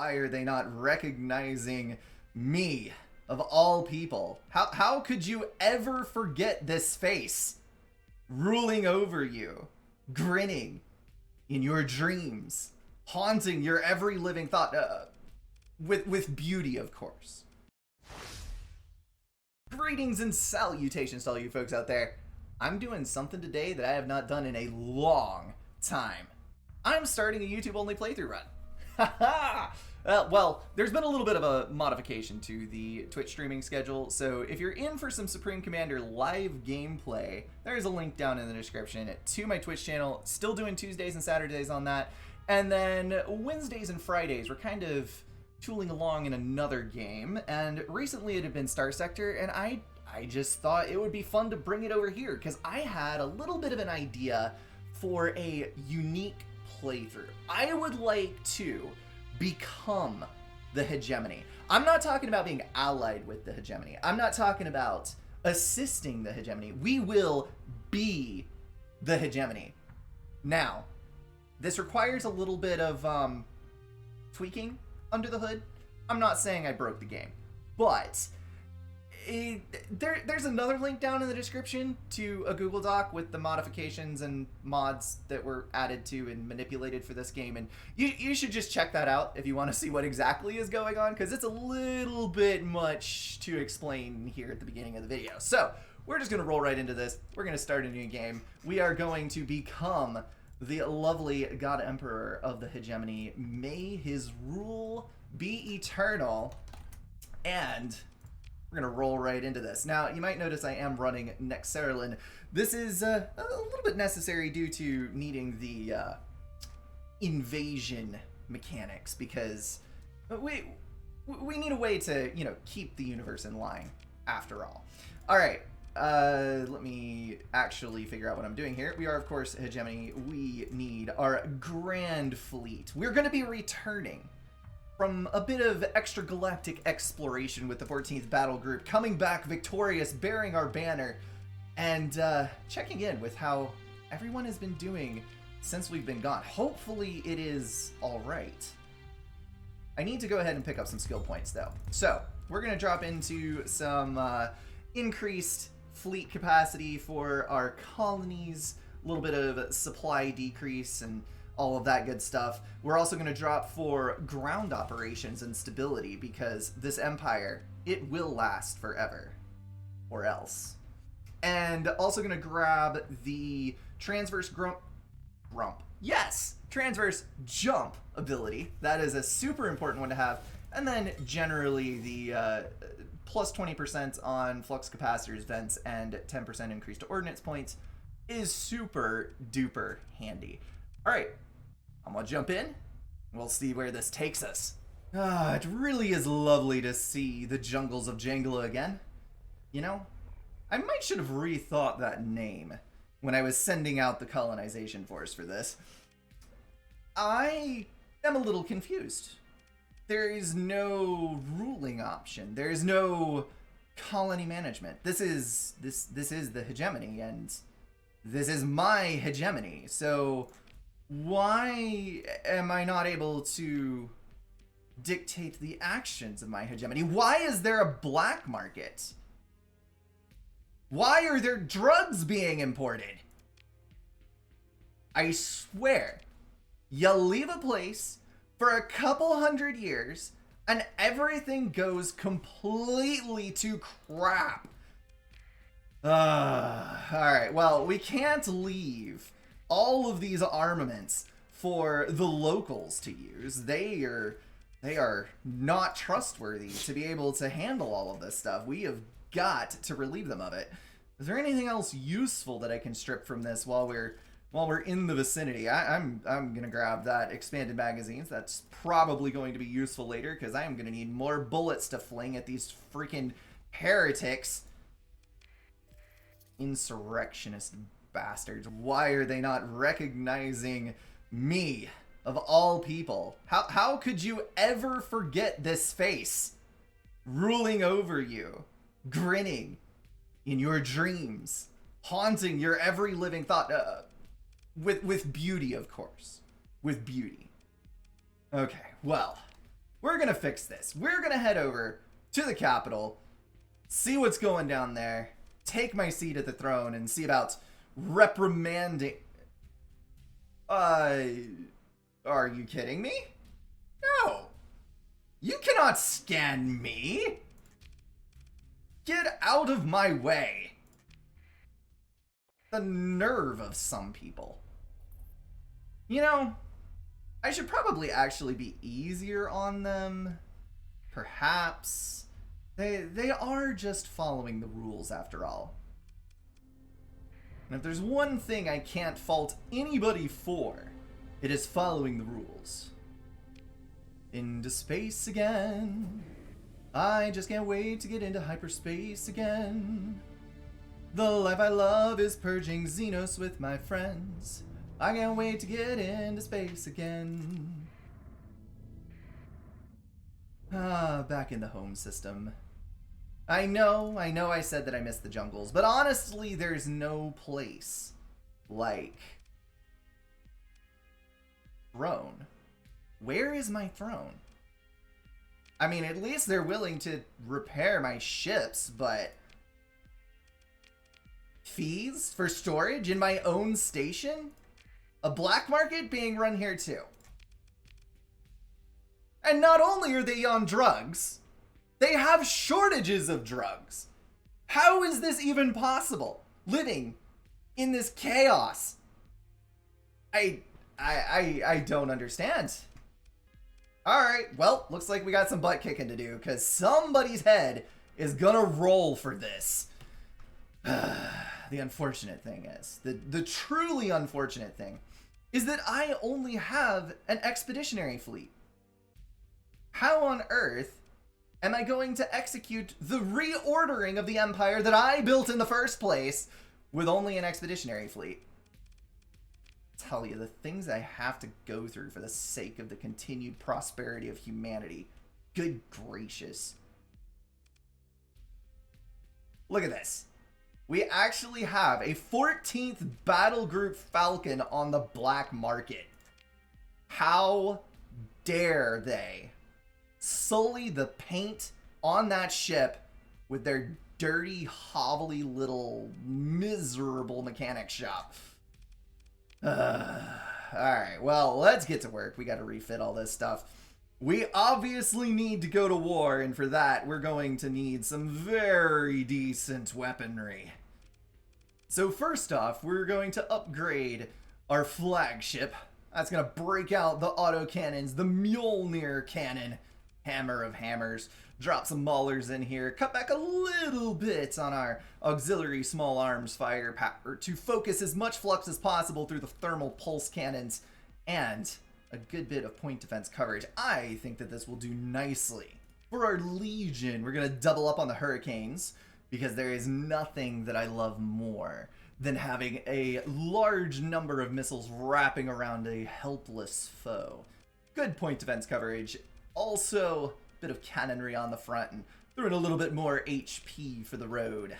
Why are they not recognizing me, of all people? How could you ever forget this face ruling over you, grinning in your dreams, haunting your every living thought, with beauty, of course. Greetings and salutations to all you folks out there. I'm doing something today that I have not done in a long time. I'm starting a YouTube-only playthrough run. Haha! Well, there's been a little bit of a modification to the Twitch streaming schedule, so if you're in for some Supreme Commander live gameplay, there's a link down in the description to my Twitch channel. Still doing Tuesdays and Saturdays on that, and then Wednesdays and Fridays, we're kind of tooling along in another game, and recently it had been Starsector, and I just thought it would be fun to bring it over here, because I had a little bit of an idea for a unique playthrough. I would like to become the Hegemony. I'm not talking about being allied with the Hegemony. I'm not talking about assisting the Hegemony. We will be the Hegemony. Now, this requires a little bit of tweaking under the hood. I'm not saying I broke the game, but there's another link down in the description to a Google Doc with the modifications and mods that were added to and manipulated for this game, and you should just check that out if you want to see what exactly is going on, because it's a little bit much to explain here at the beginning of the video. So we're just going to roll right into this. We're going to start a new game. We are going to become the lovely God Emperor of the Hegemony. May his rule be eternal, and we're going to roll right into this. Now, you might notice I am running Nexerlin. This is a little bit necessary due to needing the invasion mechanics, because we need a way to, keep the universe in line, after all. All right, let me actually figure out what I'm doing here. We are, of course, Hegemony. We need our grand fleet. We're going to be returning from a bit of extragalactic exploration with the 14th Battle Group, coming back victorious, bearing our banner, and checking in with how everyone has been doing since we've been gone. Hopefully it is all right. I need to go ahead and pick up some skill points, though. So we're going to drop into some increased fleet capacity for our colonies, a little bit of supply decrease, and all of that good stuff. We're also going to drop for ground operations and stability, because this empire, it will last forever, or else. And also going to grab the transverse transverse jump ability. That is a super important one to have. And then generally the plus 20% on flux capacitors, vents, and 10% increase to ordnance points is super duper handy. All right, I'm gonna jump in. We'll see where this takes us. It really is lovely to see the jungles of Jangla again. I might should have rethought that name when I was sending out the colonization force for this. I am a little confused. There is no ruling option. There is no colony management. This is the Hegemony, and this is my Hegemony. So why am I not able to dictate the actions of my Hegemony? Why is there a black market? Why are there drugs being imported? I swear, you leave a place for a couple hundred years and everything goes completely to crap. Alright, well, we can't leave all of these armaments for the locals to use. They are not trustworthy to be able to handle all of this stuff. We have got to relieve them of it. Is there anything else useful that I can strip from this while we're in the vicinity? I'm gonna grab that expanded magazines. That's probably going to be useful later, because I am gonna need more bullets to fling at these freaking heretics. Insurrectionist bastards. Why are they not recognizing me, of all people? How could you ever forget this face ruling over you, grinning in your dreams, haunting your every living thought, with beauty, of course. With beauty. Okay, well, We're gonna fix this. We're gonna head over to the capital, see what's going down there, take my seat at the throne, and see about reprimanding... Are you kidding me? No! You cannot scan me! Get out of my way! The nerve of some people. You know, I should probably actually be easier on them. Perhaps. They are just following the rules after all. And if there's one thing I can't fault anybody for, it is following the rules. Into space again. I just can't wait to get into hyperspace again. The life I love is purging Xenos with my friends. I can't wait to get into space again. Back in the home system. I know I said that I missed the jungles, but honestly, there's no place like throne. Where is my throne? I mean, at least they're willing to repair my ships, but fees for storage in my own station? A black market being run here too. And not only are they on drugs, they have shortages of drugs. How is this even possible? Living in this chaos. I don't understand. Alright, well, looks like we got some butt kicking to do, because somebody's head is gonna roll for this. The unfortunate thing is, the truly unfortunate thing, is that I only have an expeditionary fleet. How on earth am I going to execute the reordering of the Empire that I built in the first place with only an expeditionary fleet? Tell you, the things I have to go through for the sake of the continued prosperity of humanity. Good gracious. Look at this. We actually have a 14th Battle Group Falcon on the black market. How dare they sully the paint on that ship with their dirty, hovelly little miserable mechanic shop. Alright, well, let's get to work. We gotta refit all this stuff. We obviously need to go to war, and for that, we're going to need some very decent weaponry. So first off, we're going to upgrade our flagship. That's going to break out the autocannons, the Mjolnir cannon, hammer of hammers. Drop some maulers in here, cut back a little bit on our auxiliary small arms firepower to focus as much flux as possible through the thermal pulse cannons, and a good bit of point defense coverage. I think that this will do nicely. For our Legion, we're going to double up on the Hurricanes, because there is nothing that I love more than having a large number of missiles wrapping around a helpless foe. Good point defense coverage. Also, a bit of cannonry on the front, and throw in a little bit more HP for the road.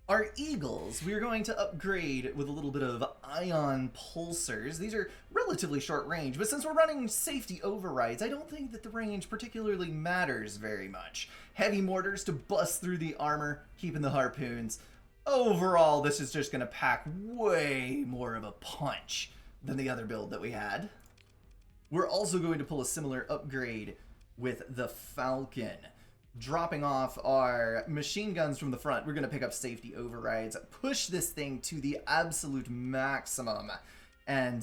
Our Eagles, we're going to upgrade with a little bit of ion pulsars. These are relatively short range, but since we're running safety overrides, I don't think that the range particularly matters very much. Heavy mortars to bust through the armor, keeping the harpoons. Overall, this is just going to pack way more of a punch than the other build that we had. We're also going to pull a similar upgrade with the Falcon. Dropping off our machine guns from the front, we're going to pick up safety overrides, push this thing to the absolute maximum, and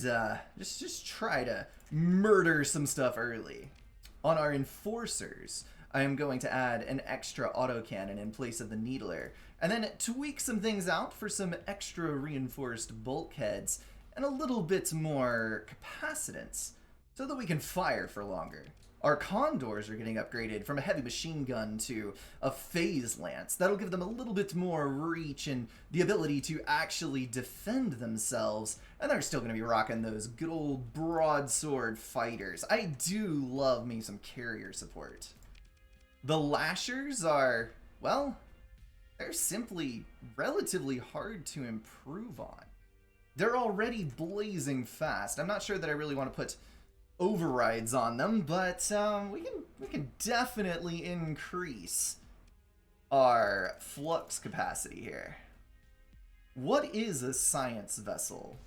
just try to murder some stuff early. On our Enforcers, I am going to add an extra autocannon in place of the Needler, and then tweak some things out for some extra reinforced bulkheads and a little bit more capacitance so that we can fire for longer. Our Condors are getting upgraded from a heavy machine gun to a phase lance. That'll give them a little bit more reach and the ability to actually defend themselves. And they're still going to be rocking those good old broadsword fighters. I do love me some carrier support. The Lashers are, well, they're simply relatively hard to improve on. They're already blazing fast. I'm not sure that I really want to put overrides on them, but we can definitely increase our flux capacity here. What is a science vessel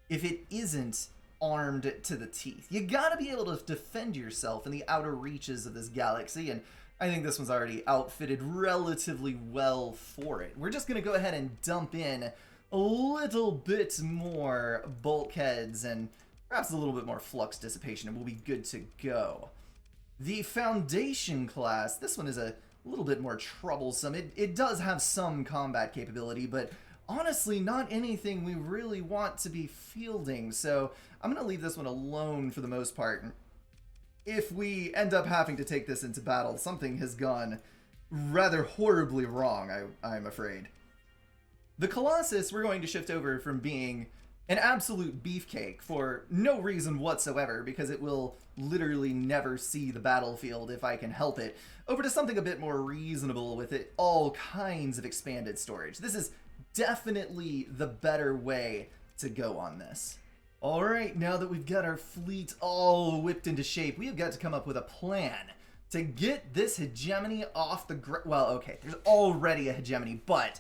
if it isn't armed to the teeth? You gotta be able to defend yourself in the outer reaches of this galaxy, and I think this one's already outfitted relatively well for it. We're just gonna go ahead and dump in a little bit more bulkheads and perhaps a little bit more flux dissipation, and we'll be good to go. The Foundation class, this one is a little bit more troublesome. It does have some combat capability, but honestly, not anything we really want to be fielding, so I'm going to leave this one alone for the most part. If we end up having to take this into battle, something has gone rather horribly wrong, I'm afraid. The Colossus, we're going to shift over from being an absolute beefcake for no reason whatsoever, because it will literally never see the battlefield if I can help it, over to something a bit more reasonable with it, all kinds of expanded storage. This is definitely the better way to go on this. Alright, now that we've got our fleet all whipped into shape, we have got to come up with a plan to get this hegemony off the well, okay, there's already a hegemony, but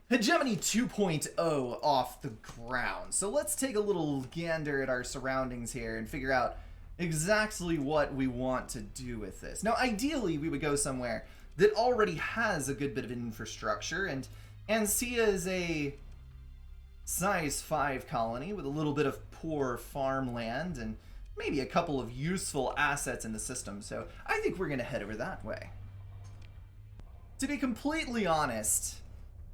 Hegemony 2.0 off the ground. So let's take a little gander at our surroundings here and figure out exactly what we want to do with this. Now, ideally, we would go somewhere that already has a good bit of infrastructure, and see as a size 5 colony with a little bit of poor farmland and maybe a couple of useful assets in the system. So I think we're going to head over that way. To be completely honest,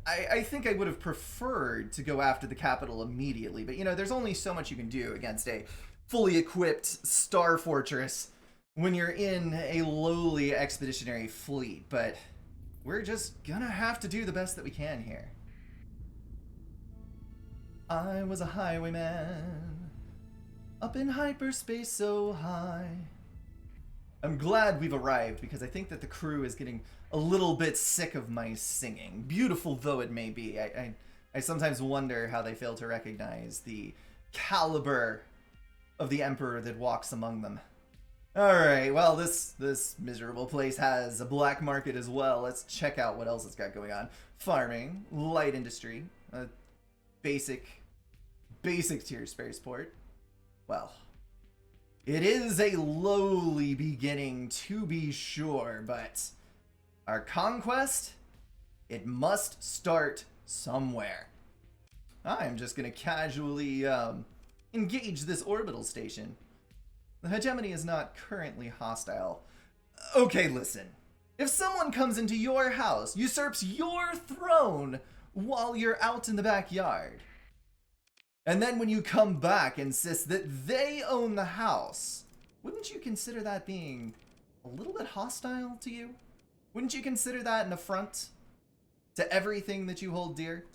I think I would have preferred to go after the capital immediately, but you know, there's only so much you can do against a fully equipped star fortress when you're in a lowly expeditionary fleet, but we're just gonna have to do the best that we can here. I was a highwayman, up in hyperspace so high. I'm glad we've arrived, because I think that the crew is getting a little bit sick of my singing. Beautiful though it may be, I sometimes wonder how they fail to recognize the caliber of the Emperor that walks among them. Alright, well, this miserable place has a black market as well. Let's check out what else it's got going on. Farming, light industry, basic tier spaceport. Well, it is a lowly beginning, to be sure, but our conquest, it must start somewhere. I'm just going to casually engage this orbital station. The hegemony is not currently hostile. Okay, listen. If someone comes into your house, usurps your throne while you're out in the backyard, and then when you come back insist that they own the house, wouldn't you consider that being a little bit hostile to you? Wouldn't you consider that an affront to everything that you hold dear?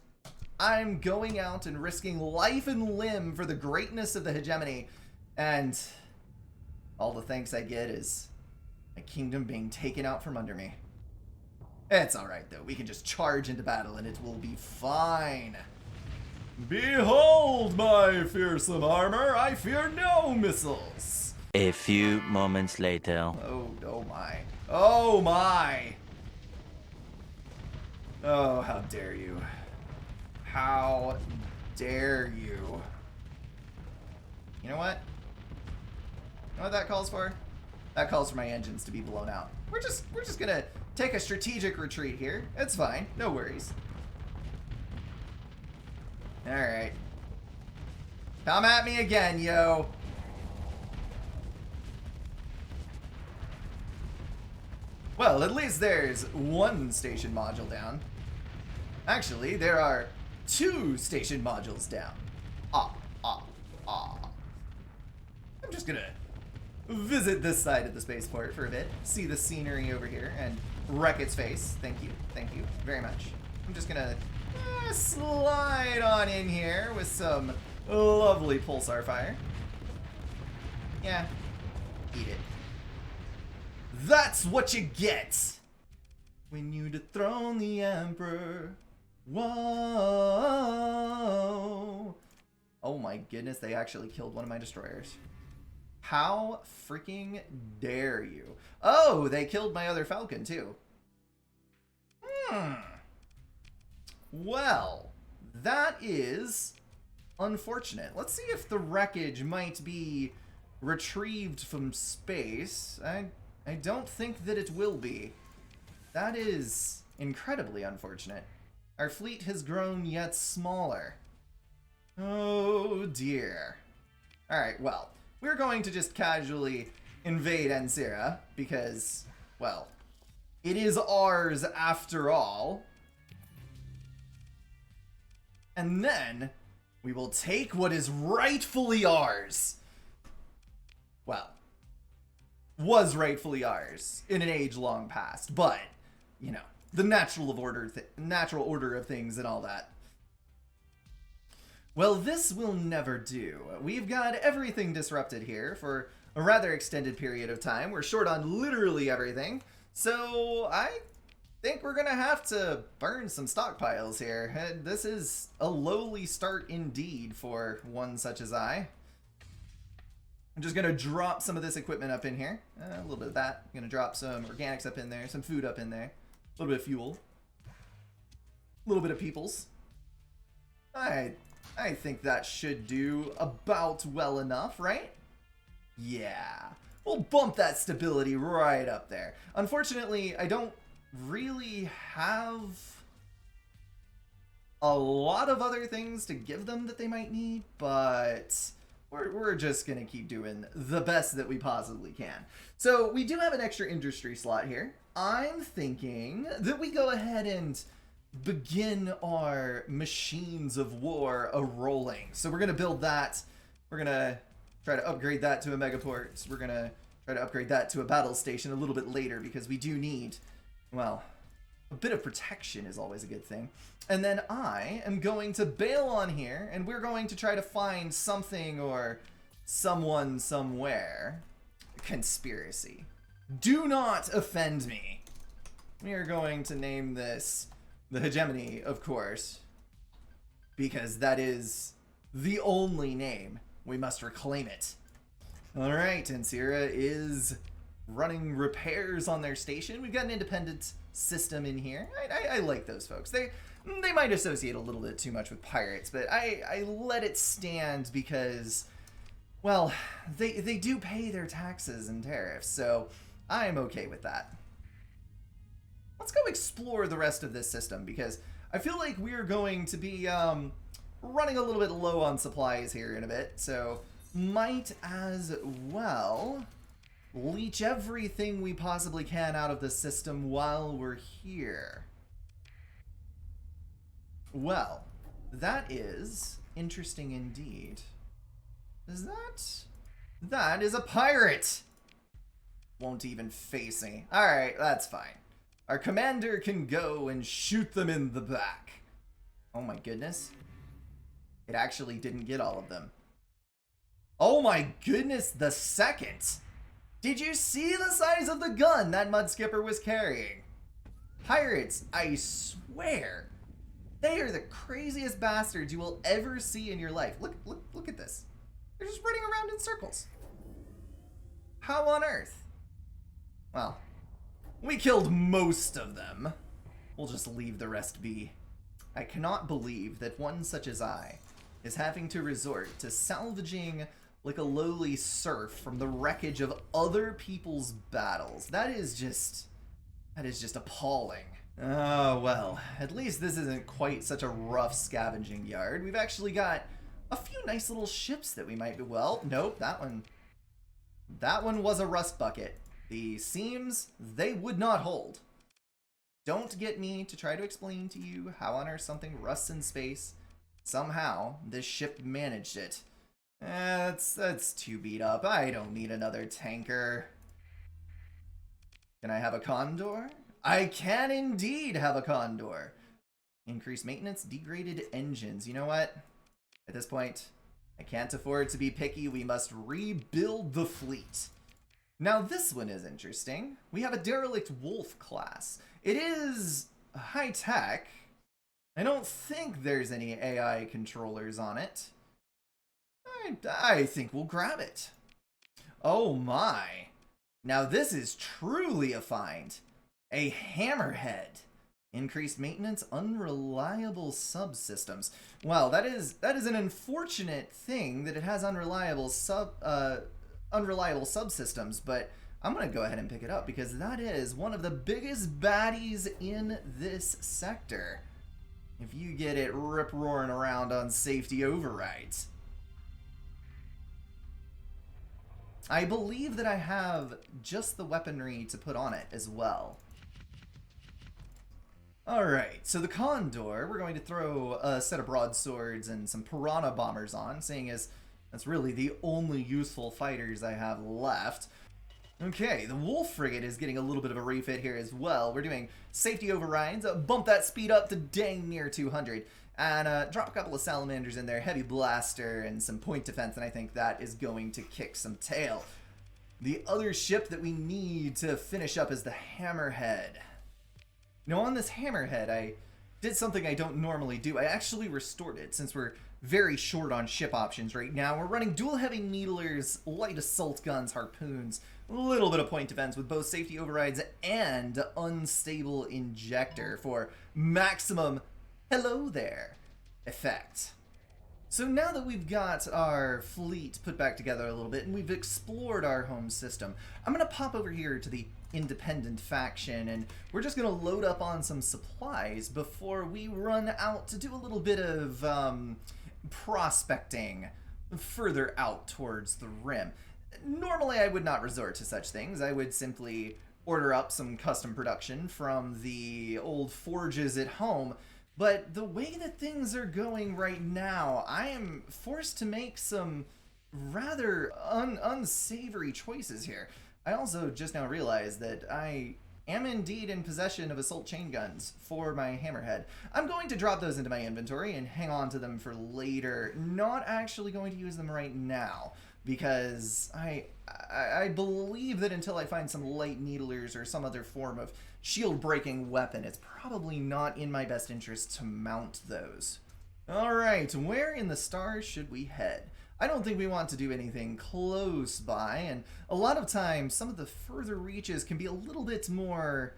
I'm going out and risking life and limb for the greatness of the hegemony, and all the thanks I get is my kingdom being taken out from under me. It's alright though, we can just charge into battle and it will be fine. Behold my fearsome armor, I fear no missiles. A few moments later. Oh my. Oh my! Oh, how dare you. How dare you. You know what? You know what that calls for? That calls for my engines to be blown out. We're just gonna take a strategic retreat here. It's fine. No worries. Alright. Come at me again, yo. Well, at least there's one station module down. Actually, there are 2 station modules down. I'm just gonna visit this side of the spaceport for a bit, see the scenery over here, and wreck its face. Thank you very much. I'm just gonna slide on in here with some lovely pulsar fire. Yeah, eat it. That's what you get when you dethrone the Emperor. Whoa. Oh my goodness, they actually killed one of my destroyers. How freaking dare you? Oh, they killed my other falcon too. Well, that is unfortunate. Let's see if the wreckage might be retrieved from space. I don't think that it will be. That is incredibly unfortunate. Our fleet has grown yet smaller. Oh dear. Alright, well, we're going to just casually invade Ensira because, well, it is ours after all. And then we will take what is rightfully ours. Well, was rightfully ours in an age long past, but, you know, the natural order of things and all that. Well, this will never do. We've got everything disrupted here for a rather extended period of time. We're short on literally everything, so I think we're gonna have to burn some stockpiles here. This is a lowly start indeed for one such as I. I'm just gonna drop some of this equipment up in here. A little bit of that. I'm gonna drop some organics up in there, some food up in there, a little bit of fuel, a little bit of peoples. I think that should do about well enough, right? Yeah. We'll bump that stability right up there. Unfortunately, I don't really have a lot of other things to give them that they might need, but we're just gonna keep doing the best that we possibly can. So we do have an extra industry slot here. I'm thinking that we go ahead and begin our machines of war a-rolling. So we're gonna build that. We're gonna try to upgrade that to a megaport. We're gonna try to upgrade that to a battle station a little bit later because we do need, well, a bit of protection is always a good thing. And then I am going to bail on here, and we're going to try to find something or someone somewhere. Conspiracy. Do not offend me. We are going to name this the Hegemony, of course, because that is the only name. We must reclaim it. Alright, Ensira is running repairs on their station. We've got an independent system in here. I like those folks. They might associate a little bit too much with pirates, but I let it stand because, well, they do pay their taxes and tariffs, so I'm okay with that. Let's go explore the rest of this system because I feel like we're going to be running a little bit low on supplies here in a bit, so might as well leech everything we possibly can out of the system while we're here. Well, that is interesting indeed. Is that is a pirate! Won't even face me. Alright, that's fine. Our commander can go and shoot them in the back. Oh my goodness. It actually didn't get all of them. Oh my goodness, the second. Did you see the size of the gun that Mudskipper was carrying? Pirates, I swear, they are the craziest bastards you will ever see in your life. Look at this. They're just running around in circles. How on earth? Well, we killed most of them. We'll just leave the rest be. I cannot believe that one such as I is having to resort to salvaging like a lowly serf from the wreckage of other people's battles. That is just appalling. Oh, well, at least this isn't quite such a rough scavenging yard. We've actually got a few nice little ships that we might be, well, nope, that one was a rust bucket. The seams, they would not hold. Don't get me to try to explain to you how on earth something rusts in space. Somehow, this ship managed it. That's too beat up. I don't need another tanker. Can I have a condor? I can indeed have a condor. Increased maintenance, degraded engines. You know what? At this point, I can't afford to be picky. We must rebuild the fleet. Now this one is interesting. We have a derelict wolf class. It is high tech. I don't think there's any AI controllers on it. I think we'll grab it. Oh my. Now this is truly a find. A hammerhead. Increased maintenance, unreliable subsystems. Well, that is an unfortunate thing that it has unreliable subsystems, but I'm gonna go ahead and pick it up because that is one of the biggest baddies in this sector. If you get it rip-roaring around on safety overrides. I believe that I have just the weaponry to put on it as well. Alright, so the Condor, we're going to throw a set of broadswords and some piranha bombers on, seeing as that's really the only useful fighters I have left. Okay, the Wolf Frigate is getting a little bit of a refit here as well. We're doing safety overrides, bump that speed up to dang near 200, and drop a couple of salamanders in there, heavy blaster, and some point defense, and I think that is going to kick some tail. The other ship that we need to finish up is the Hammerhead. Now on this Hammerhead, I did something I don't normally do. I actually restored it, since we're very short on ship options right now. We're running dual heavy needlers, light assault guns, harpoons, a little bit of point defense with both safety overrides and unstable injector for maximum hello there effect. So now that we've got our fleet put back together a little bit and we've explored our home system, I'm going to pop over here to the independent faction and we're just going to load up on some supplies before we run out to do a little bit of prospecting further out towards the rim. Normally I would not resort to such things. I would simply order up some custom production from the old forges at home. But the way that things are going right now, I am forced to make some rather unsavory choices here. I also just now realized that I am indeed in possession of assault chain guns for my Hammerhead. I'm going to drop those into my inventory and hang on to them for later. Not actually going to use them right now because I believe that until I find some light needlers or some other form of shield-breaking weapon, it's probably not in my best interest to mount those. Alright, where in the stars should we head? I don't think we want to do anything close by, and a lot of times some of the further reaches can be a little bit more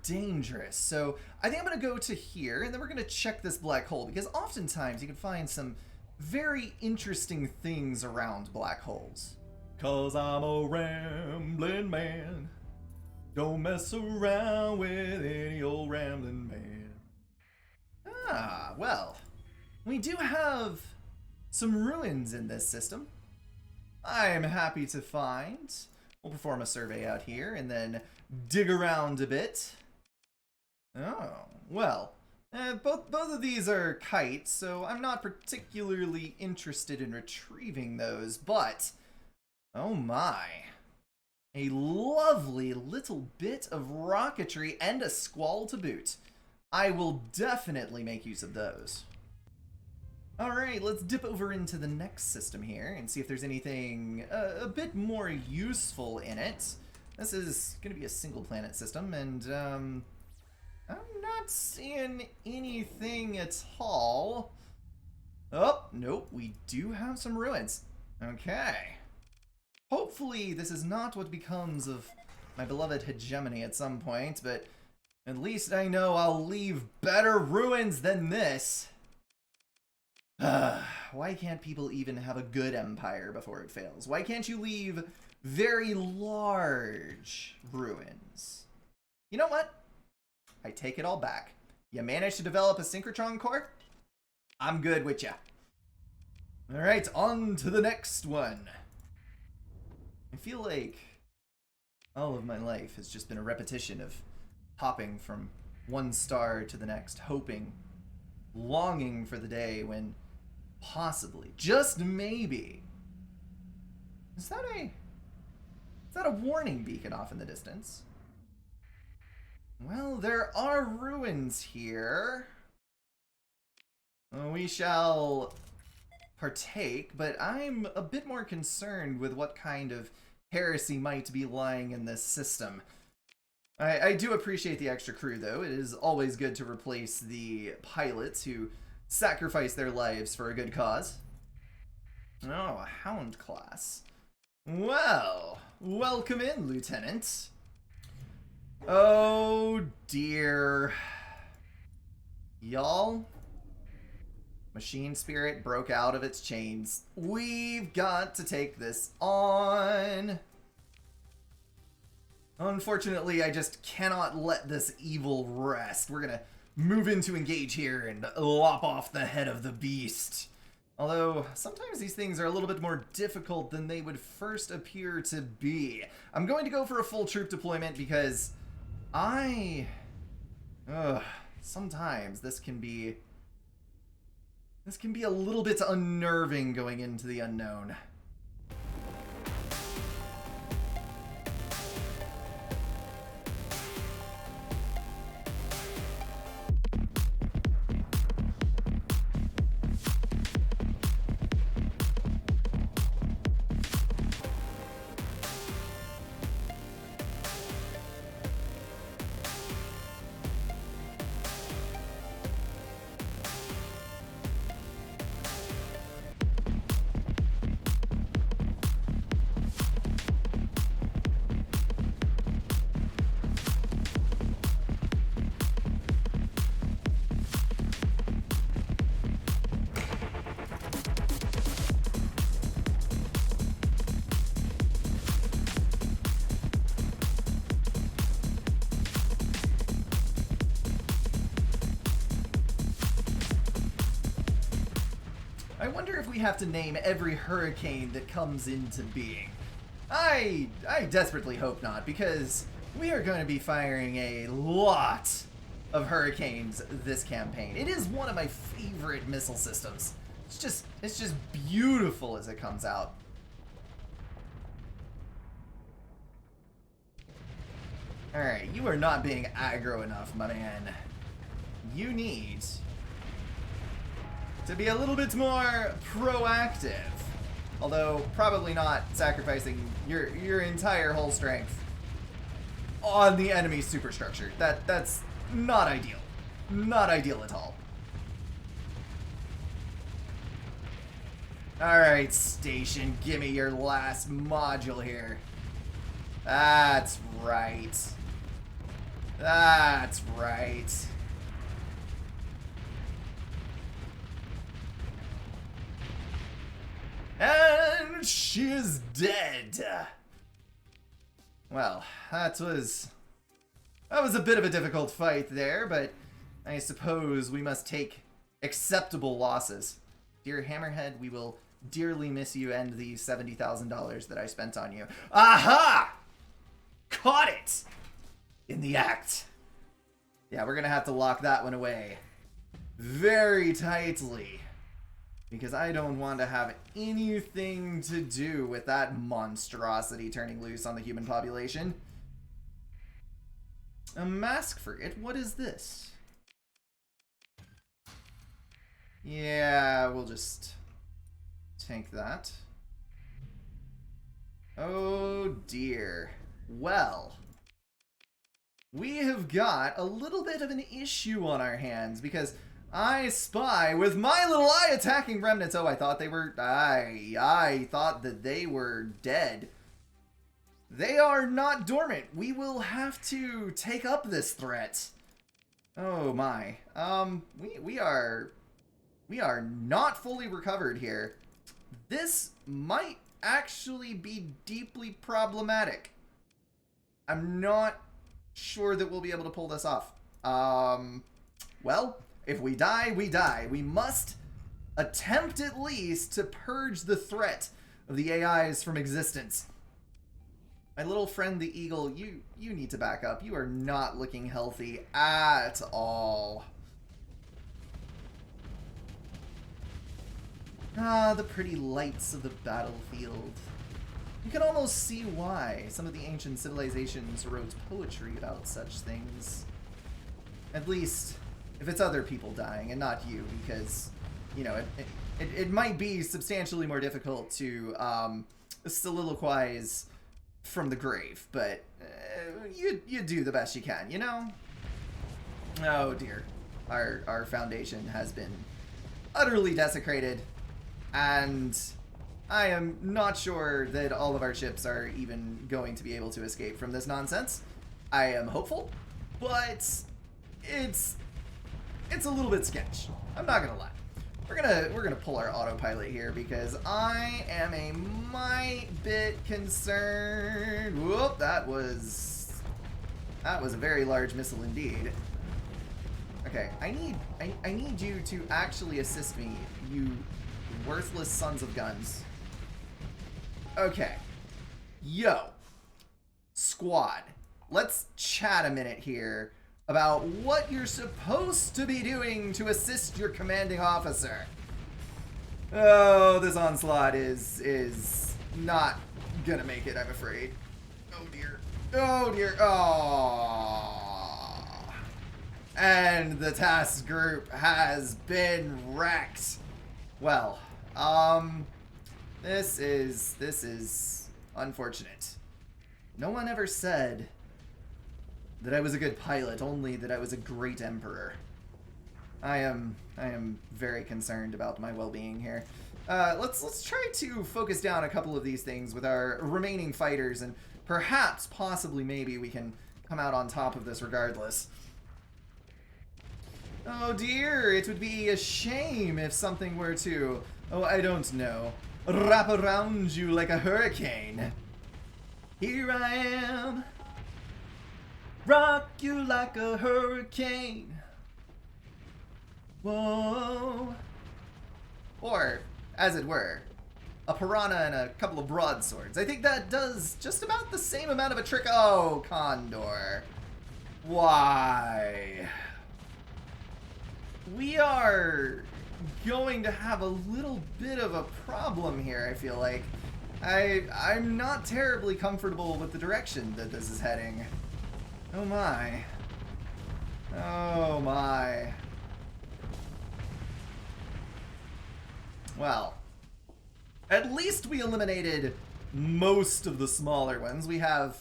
dangerous. So I think I'm going to go to here, and then we're going to check this black hole, because oftentimes you can find some very interesting things around black holes. 'Cause I'm a rambling man. Don't mess around with any old rambling man. Ah, well, we do have some ruins in this system. I am happy to find. We'll perform a survey out here and then dig around a bit. Oh, well, both of these are kites, so I'm not particularly interested in retrieving those, but oh my. A lovely little bit of rocketry and a squall to boot. I will definitely make use of those. Alright, let's dip over into the next system here and see if there's anything a bit more useful in it. This is going to be a single planet system, and I'm not seeing anything at all. Oh, nope, we do have some ruins. Okay. Hopefully this is not what becomes of my beloved Hegemony at some point, but at least I know I'll leave better ruins than this. Why can't people even have a good empire before it fails? Why can't you leave very large ruins? You know what? I take it all back. You managed to develop a synchrotron core? I'm good with ya. Alright, on to the next one. I feel like all of my life has just been a repetition of hopping from one star to the next, hoping, longing for the day when possibly, just maybe. Is that a warning beacon off in the distance? Well, there are ruins here. We shall partake, but I'm a bit more concerned with what kind of heresy might be lying in this system. I do appreciate the extra crew, though. It is always good to replace the pilots who sacrifice their lives for a good cause. Oh, a Hound class. Well, welcome in, Lieutenant. Oh dear. Y'all, Machine Spirit broke out of its chains. We've got to take this on. Unfortunately, I just cannot let this evil rest. We're gonna move into engage here and lop off the head of the beast. Although, sometimes these things are a little bit more difficult than they would first appear to be. I'm going to go for a full troop deployment because sometimes this can be a little bit unnerving going into the unknown. I wonder if we have to name every hurricane that comes into being. I desperately hope not, because we are going to be firing a lot of hurricanes this campaign. It is one of my favorite missile systems. It's just beautiful as it comes out. Alright, you are not being aggro enough, my man. You need to be a little bit more proactive. Although, probably not sacrificing your entire hull strength on the enemy superstructure. That's not ideal. Not ideal at all. Alright, station, give me your last module here. That's right. That's right. And she is dead. Well, that was a bit of a difficult fight there, but I suppose we must take acceptable losses. Dear Hammerhead, we will dearly miss you and the $70,000 that I spent on you. Aha! Caught it! In the act. Yeah, we're gonna have to lock that one away very tightly, because I don't want to have anything to do with that monstrosity turning loose on the human population. A mask frigate? What is this? Yeah, we'll just take that. Oh dear. Well, we have got a little bit of an issue on our hands, because I spy with my little eye attacking remnants. Oh, I thought they were... I thought that they were dead. They are not dormant. We will have to take up this threat. Oh my. We are not fully recovered here. This might actually be deeply problematic. I'm not sure that we'll be able to pull this off. Well, if we die, we die. We must attempt at least to purge the threat of the AIs from existence. My little friend the Eagle, you need to back up. You are not looking healthy at all. Ah, the pretty lights of the battlefield. You can almost see why some of the ancient civilizations wrote poetry about such things. At least, if it's other people dying and not you, because, you know, it might be substantially more difficult to soliloquize from the grave, but you do the best you can, you know? Oh dear. Our foundation has been utterly desecrated, and I am not sure that all of our ships are even going to be able to escape from this nonsense. I am hopeful, but it's a little bit sketch. I'm not gonna lie. We're gonna pull our autopilot here because I am a mite bit concerned. Whoop, that was a very large missile indeed. Okay, I need you to actually assist me, you worthless sons of guns. Okay. Yo. Squad. Let's chat a minute here about what you're supposed to be doing to assist your commanding officer. Oh, this onslaught is not gonna make it, I'm afraid. Oh dear. Oh dear. Oh. And the task group has been wrecked. Well, this is unfortunate. No one ever said that I was a good pilot, only that I was a great emperor. I am very concerned about my well-being here. Let's try to focus down a couple of these things with our remaining fighters, and perhaps, possibly, maybe we can come out on top of this regardless. Oh dear, it would be a shame if something were to, oh, I don't know, wrap around you like a hurricane. Here I am, rock you like a hurricane. Whoa. Or, as it were, a piranha and a couple of broadswords. I think that does just about the same amount of a trick. Oh, Condor. Why? We are going to have a little bit of a problem here, I feel like. I'm not terribly comfortable with the direction that this is heading. Oh my. Oh my. Well, at least we eliminated most of the smaller ones. We have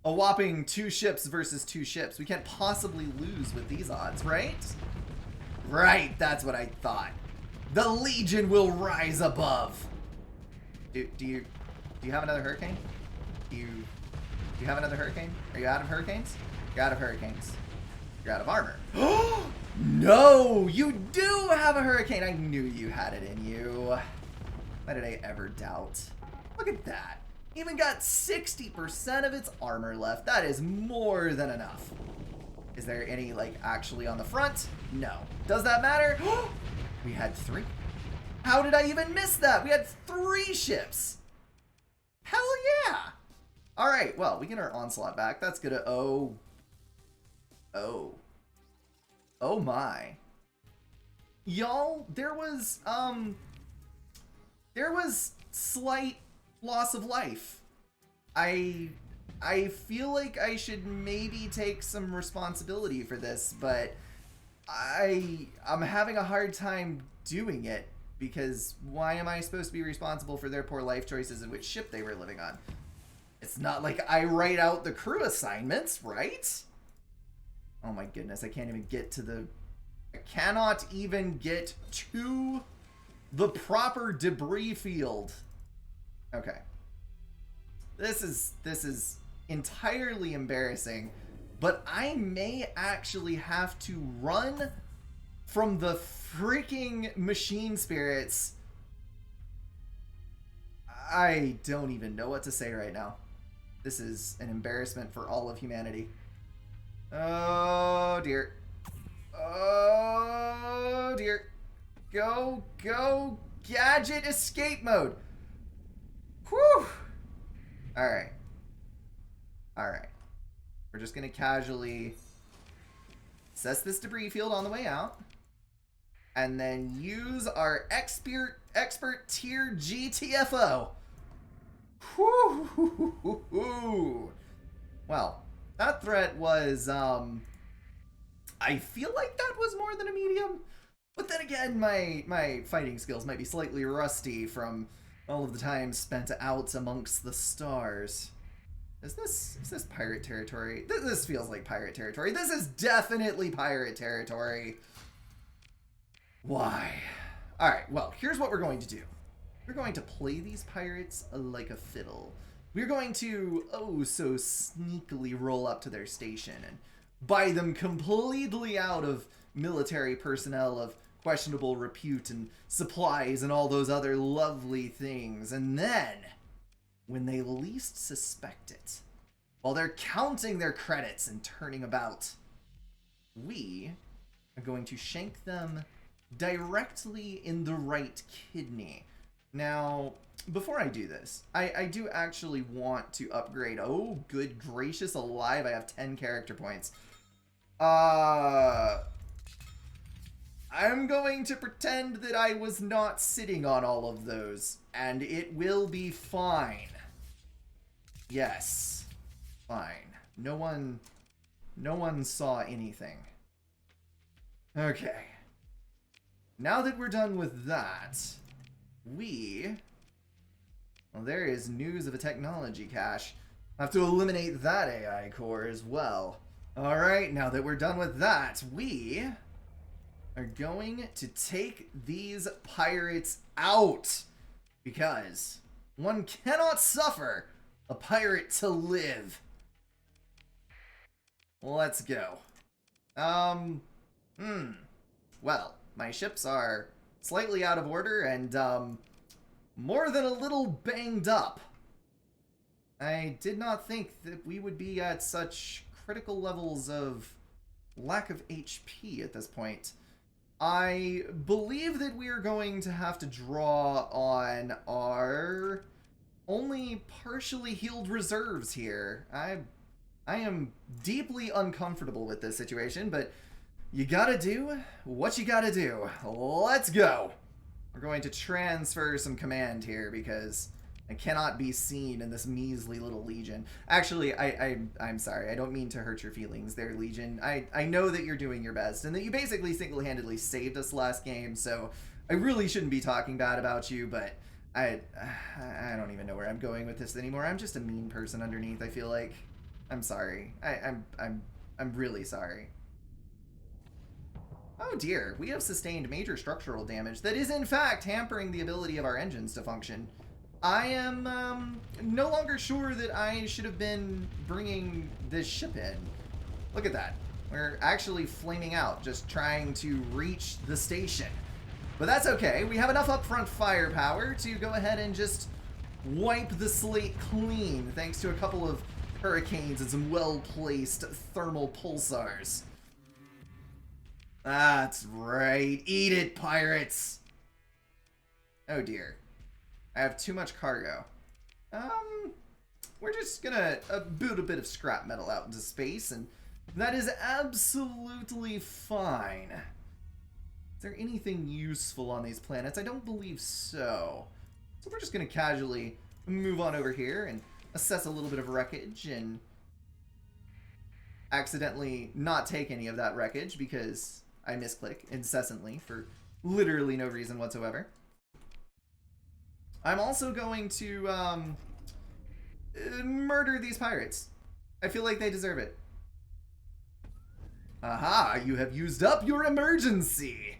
a whopping 2 ships versus 2 ships. We can't possibly lose with these odds, right? Right, that's what I thought. The Legion will rise above. Do you have another hurricane? Do you have another hurricane? Are you out of hurricanes? You're out of hurricanes. You're out of armor. No, you do have a hurricane. I knew you had it in you. Why did I ever doubt? Look at that. Even got 60% of its armor left. That is more than enough. Is there any, like, actually on the front? No. Does that matter? We had 3. How did I even miss that? We had 3 ships. Hell yeah. All right, well, we get our onslaught back. That's gonna, oh my. Y'all, there was slight loss of life. I feel like I should maybe take some responsibility for this, but I'm having a hard time doing it, because why am I supposed to be responsible for their poor life choices and which ship they were living on? It's not like I write out the crew assignments, right? Oh my goodness, I can't even get to the... I cannot even get to the proper debris field. Okay. This is entirely embarrassing, but I may actually have to run from the freaking machine spirits. I don't even know what to say right now. This is an embarrassment for all of humanity. Oh dear. Oh dear. Go, gadget escape mode. Whew. Alright. Alright. We're just gonna casually assess this debris field on the way out, and then use our expert tier GTFO. Whew. Well, that threat was, I feel like that was more than a medium. But then again, my fighting skills might be slightly rusty from all of the time spent out amongst the stars. Is this pirate territory? This feels like pirate territory. This is definitely pirate territory. Why? Alright, well, here's what we're going to do. we're going to play these pirates like a fiddle. We're going to, oh so sneakily roll up to their station and buy them completely out of military personnel of questionable repute and supplies and all those other lovely things. And then, when they least suspect it, while they're counting their credits and turning about, we are going to shank them directly in the right kidney. Now, before I do this, I do actually want to upgrade. Oh, good gracious alive, I have 10 character points. I'm going to pretend that I was not sitting on all of those, and it will be fine. Yes, fine. No one saw anything. Okay. Now that we're done with that, well, there is news of a technology cache. I have to eliminate that AI core as well. Alright, now that we're done with that, we are going to take these pirates out. Because one cannot suffer a pirate to live. Let's go. Well, my ships are slightly out of order and, more than a little banged up. I did not think that we would be at such critical levels of lack of HP at this point. I believe that we are going to have to draw on our only partially healed reserves here. I am deeply uncomfortable with this situation, but you gotta do what you gotta do. Let's go! We're going to transfer some command here because I cannot be seen in this measly little legion. Actually, I'm sorry. I don't mean to hurt your feelings there, Legion. I know that you're doing your best and that you basically single-handedly saved us last game, so I really shouldn't be talking bad about you, but I don't even know where I'm going with this anymore. I'm just a mean person underneath, I feel like. I'm sorry. I'm really sorry. Oh dear, we have sustained major structural damage that is in fact hampering the ability of our engines to function. I am no longer sure that I should have been bringing this ship in. Look at that. We're actually flaming out, just trying to reach the station. But that's okay. We have enough upfront firepower to go ahead and just wipe the slate clean, thanks to a couple of hurricanes and some well-placed thermal pulsars. That's right. Eat it, pirates! Oh dear. I have too much cargo. We're just gonna boot a bit of scrap metal out into space, and that is absolutely fine. Is there anything useful on these planets? I don't believe so. So we're just gonna casually move on over here and assess a little bit of wreckage and accidentally not take any of that wreckage because I misclick incessantly for literally no reason whatsoever. I'm also going to murder these pirates. I feel like they deserve it. Aha, you have used up your emergency.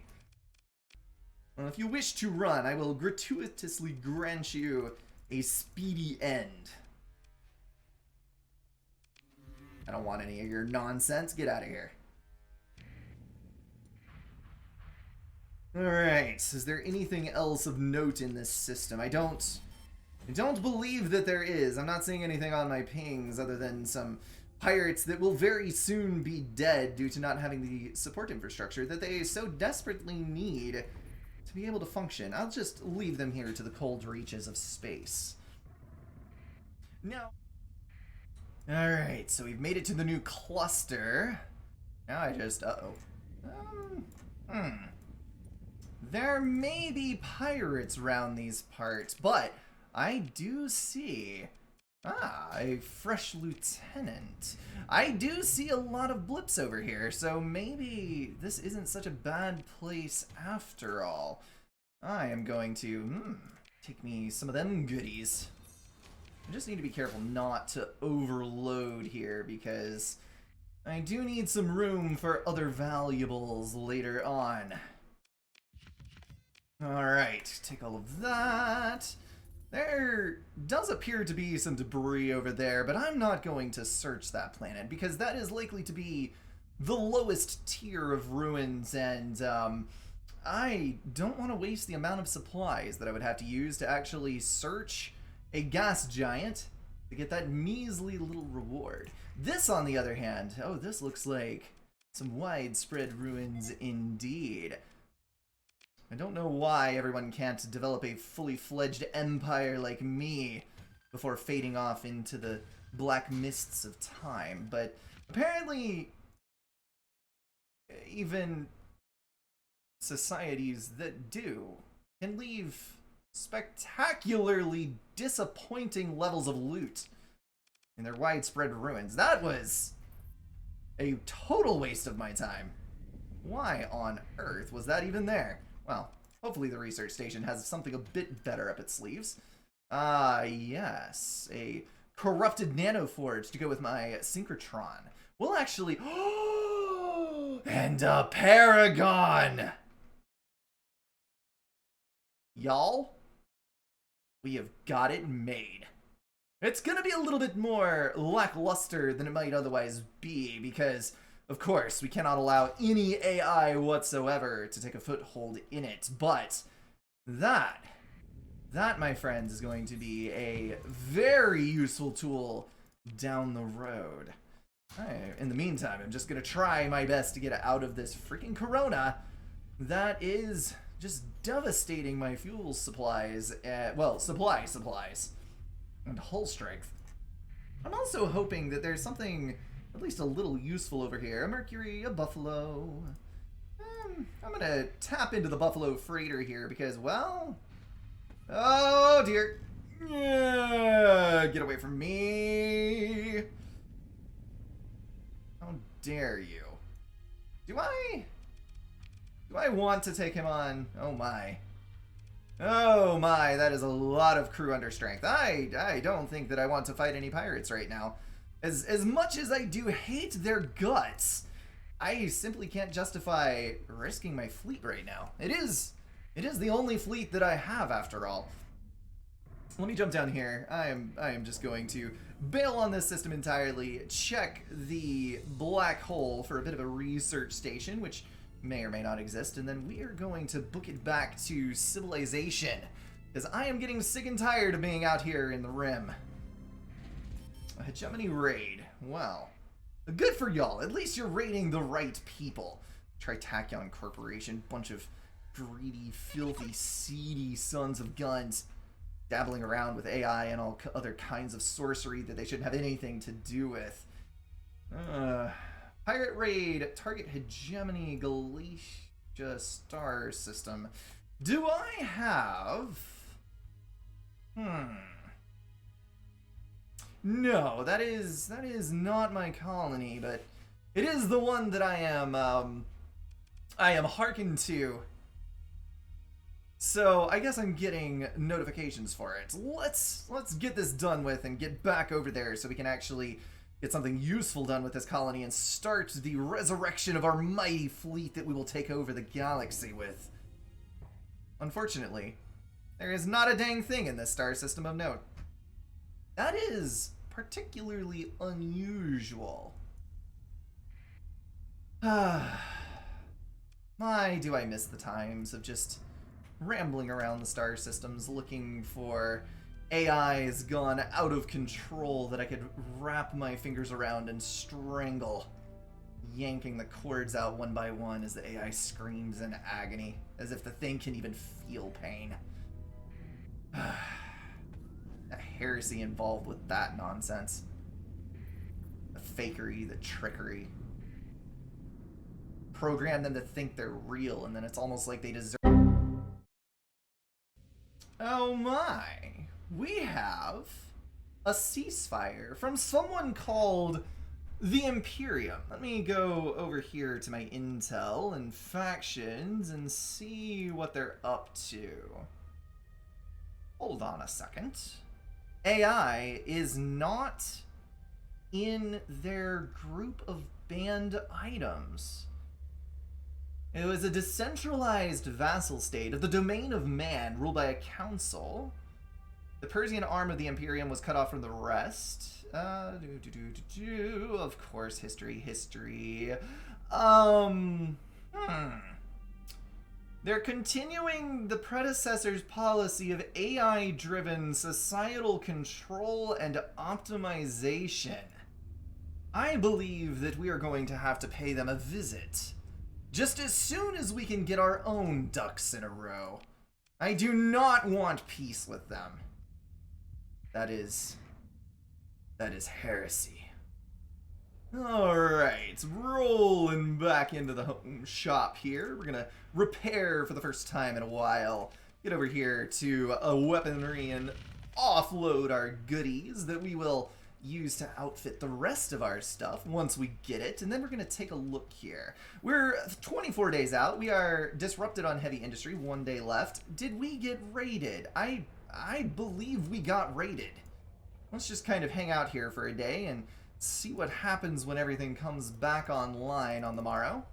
Well, if you wish to run, I will gratuitously grant you a speedy end. I don't want any of your nonsense. Get out of here. Alright, is there anything else of note in this system? I don't believe that there is. I'm not seeing anything on my pings other than some pirates that will very soon be dead due to not having the support infrastructure that they so desperately need to be able to function. I'll just leave them here to the cold reaches of space. Now, alright, so we've made it to the new cluster. Now I just, there may be pirates around these parts, but I do see... a fresh lieutenant. I do see a lot of blips over here, so maybe this isn't such a bad place after all. I am going to, take me some of them goodies. I just need to be careful not to overload here, because I do need some room for other valuables later on. Alright, take all of that. There does appear to be some debris over there, but I'm not going to search that planet because that is likely to be the lowest tier of ruins, and I don't want to waste the amount of supplies that I would have to use to actually search a gas giant to get that measly little reward. This, on the other hand, oh, this looks like some widespread ruins indeed. I don't know why everyone can't develop a fully fledged empire like me before fading off into the black mists of time, but apparently even societies that do can leave spectacularly disappointing levels of loot in their widespread ruins. That was a total waste of my time. Why on earth was that even there? Well, hopefully the research station has something a bit better up its sleeves. Yes, a corrupted nanoforge to go with my synchrotron. We'll actually... and a paragon! Y'all, we have got it made. It's gonna be a little bit more lackluster than it might otherwise be because, of course, we cannot allow any AI whatsoever to take a foothold in it, but that, my friends, is going to be a very useful tool down the road. In the meantime, I'm just gonna try my best to get out of this freaking corona that is just devastating my fuel supplies, well, supplies, and hull strength. I'm also hoping that there's something at least a little useful over here. A Mercury, a Buffalo. I'm gonna tap into the Buffalo freighter here because, well... oh dear. Yeah, get away from me. How dare you? Do I want to take him on? Oh my. Oh my, that is a lot of crew understrength. I don't think that I want to fight any pirates right now. As much as I do hate their guts, I simply can't justify risking my fleet right now. It is the only fleet that I have after all. Let me jump down here. I am just going to bail on this system entirely, check the black hole for a bit of a research station, which may or may not exist, and then we are going to book it back to civilization, because I am getting sick and tired of being out here in the rim. A Hegemony raid. Well, good for y'all. At least you're raiding the right people. Tritachyon Corporation, bunch of greedy, filthy, seedy sons of guns, dabbling around with AI and all other kinds of sorcery that they shouldn't have anything to do with. Pirate raid, target Hegemony Galatia star system. Do I have... No, that is not my colony, but it is the one that I am hearkened to. So I guess I'm getting notifications for it. Let's get this done with and get back over there so we can actually get something useful done with this colony and start the resurrection of our mighty fleet that we will take over the galaxy with. Unfortunately, there is not a dang thing in this star system of note. That is particularly unusual. My, do I miss the times of just rambling around the star systems looking for AIs gone out of control that I could wrap my fingers around and strangle, yanking the cords out one by one as the AI screams in agony, as if the thing can even feel pain. The heresy involved with that nonsense. The fakery, the trickery. Program them to think they're real, and then it's almost like they deserve... Oh my! We have a ceasefire from someone called the Imperium. Let me go over here to my intel and factions and see what they're up to. Hold on a second. AI is not in their group of banned items. It was a decentralized vassal state of the domain of man ruled by a council. The Persian arm of the Imperium was cut off from the rest. Of course, history. They're continuing the predecessor's policy of AI-driven societal control and optimization. I believe that we are going to have to pay them a visit, just as soon as we can get our own ducks in a row. I do not want peace with them. That is heresy. Alright, rolling back into the home shop here. We're gonna repair for the first time in a while. Get over here to a weaponry and offload our goodies that we will use to outfit the rest of our stuff once we get it. And then we're gonna take a look here. We're 24 days out. We are disrupted on heavy industry, 1 day left. Did we get raided? I believe we got raided. Let's just kind of hang out here for a day and see what happens when everything comes back online on the morrow.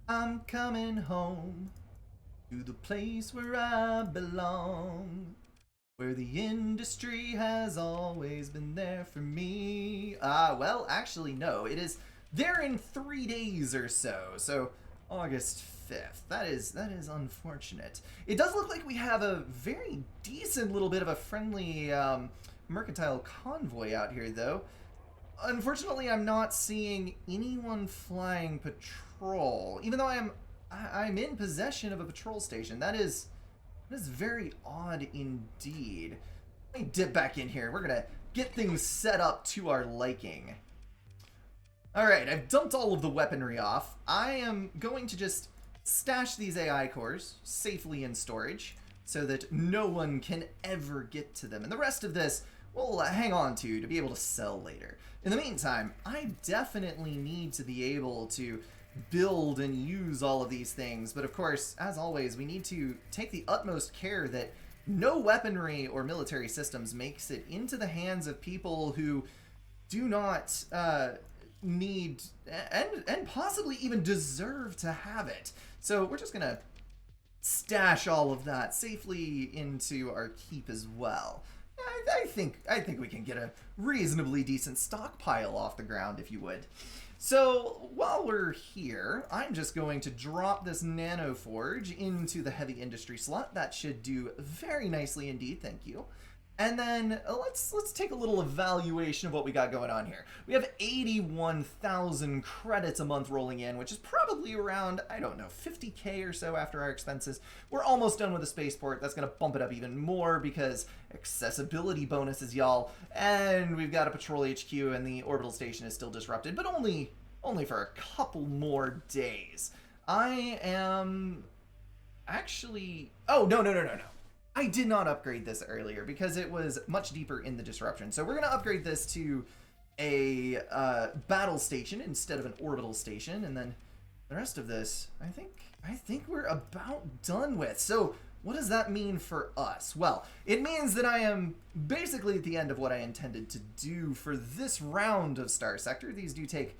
I'm coming home to the place where I belong, where the industry has always been there for me. Well, actually, no. It is there in 3 days or so. So, August 5th. That is unfortunate. It does look like we have a very decent little bit of a friendly mercantile convoy out here, though. Unfortunately, I'm not seeing anyone flying patrol, even though I'm in possession of a patrol station. That is very odd indeed. Let me dip back in here. We're gonna get things set up to our liking. Alright, I've dumped all of the weaponry off. I am going to just stash these AI cores safely in storage so that no one can ever get to them. And the rest of this we'll hang on to be able to sell later. In the meantime, I definitely need to be able to build and use all of these things, but of course, as always, we need to take the utmost care that no weaponry or military systems makes it into the hands of people who do not need and possibly even deserve to have it. So we're just gonna stash all of that safely into our keep as well. I think we can get a reasonably decent stockpile off the ground, if you would. So while we're here, I'm just going to drop this nano forge into the heavy industry slot. That should do very nicely indeed, thank you. And then let's take a little evaluation of what we got going on here. We have 81,000 credits a month rolling in, which is probably around, I don't know, 50K or so after our expenses. We're almost done with the spaceport. That's going to bump it up even more because accessibility bonuses, y'all. And we've got a patrol HQ and the orbital station is still disrupted, but only for a couple more days. I am actually... Oh, no. I did not upgrade this earlier because it was much deeper in the disruption. So we're going to upgrade this to a battle station instead of an orbital station. And then the rest of this, I think we're about done with. So what does that mean for us? Well, it means that I am basically at the end of what I intended to do for this round of Starsector. These do take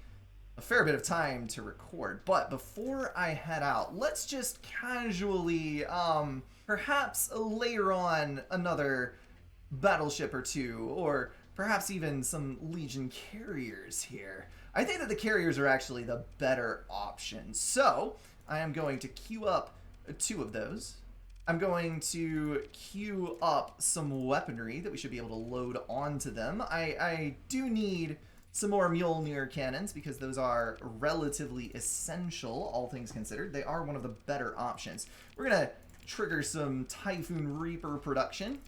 a fair bit of time to record. But before I head out, let's just casually... perhaps layer on another battleship or two, or perhaps even some Legion carriers here. I think that the carriers are actually the better option. So I am going to queue up 2 of those. I'm going to queue up some weaponry that we should be able to load onto them. I do need some more Mjolnir cannons because those are relatively essential, all things considered. They are one of the better options. We're going to trigger some Typhoon Reaper production.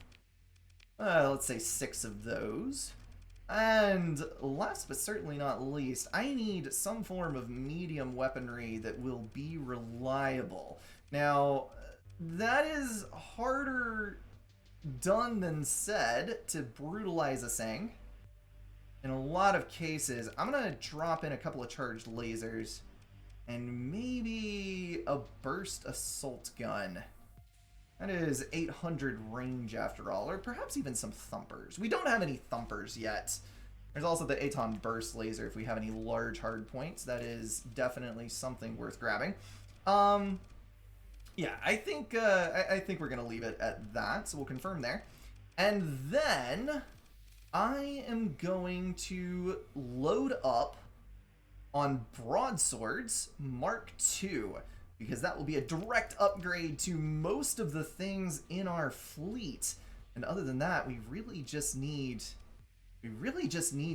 Let's say 6 of those. And last but certainly not least, I need some form of medium weaponry that will be reliable. Now, that is harder done than said to brutalize a Sang. In a lot of cases, I'm going to drop in a couple of charged lasers and maybe a burst assault gun. That is 800 range after all, or perhaps even some thumpers. We don't have any thumpers yet. There's also the Aton burst laser if we have any large hard points. That is definitely something worth grabbing. Yeah, I think we're gonna leave it at that, so we'll confirm there. And then I am going to load up on Broadswords Mark II, because that will be a direct upgrade to most of the things in our fleet. And other than that, we really just need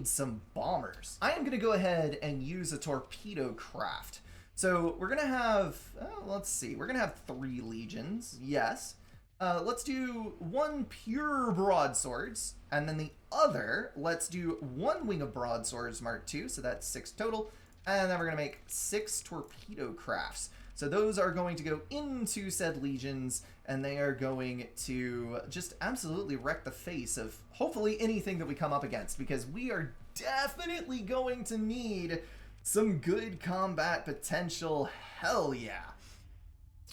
some bombers. I am going to go ahead and use a torpedo craft. So we're going to have, let's see, we're going to have 3 legions, yes. Let's do 1 pure broadswords, and then the other, let's do 1 wing of broadswords Mark II, so that's 6 total, and then we're going to make 6 torpedo crafts. So those are going to go into said legions, and they are going to just absolutely wreck the face of hopefully anything that we come up against, because we are definitely going to need some good combat potential. Hell yeah.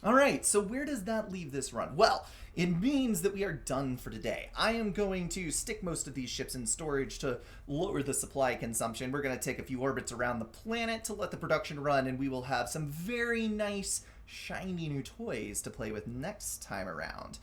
Alright, so where does that leave this run? Well, it means that we are done for today. I am going to stick most of these ships in storage to lower the supply consumption. We're going to take a few orbits around the planet to let the production run, and we will have some very nice, shiny new toys to play with next time around.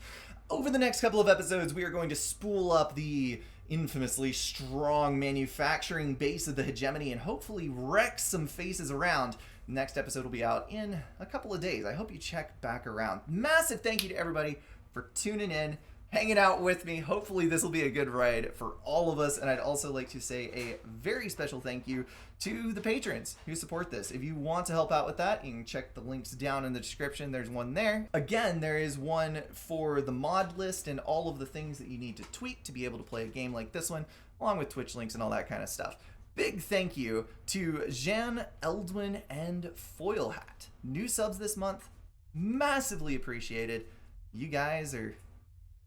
Over the next couple of episodes, we are going to spool up the infamously strong manufacturing base of the Hegemony and hopefully wreck some faces around. Next episode will be out in a couple of days. I hope you check back around. Massive thank you to everybody for tuning in, hanging out with me. Hopefully this will be a good ride for all of us. And I'd also like to say a very special thank you to the patrons who support this. If you want to help out with that, you can check the links down in the description. There's one there. Again, there is one for the mod list and all of the things that you need to tweak to be able to play a game like this one, along with Twitch links and all that kind of stuff. Big thank you to Jan, Eldwin, and Foilhat. New subs this month. Massively appreciated. You guys are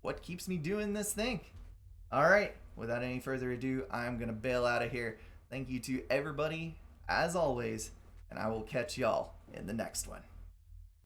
what keeps me doing this thing. Alright, without any further ado, I'm going to bail out of here. Thank you to everybody, as always, and I will catch y'all in the next one.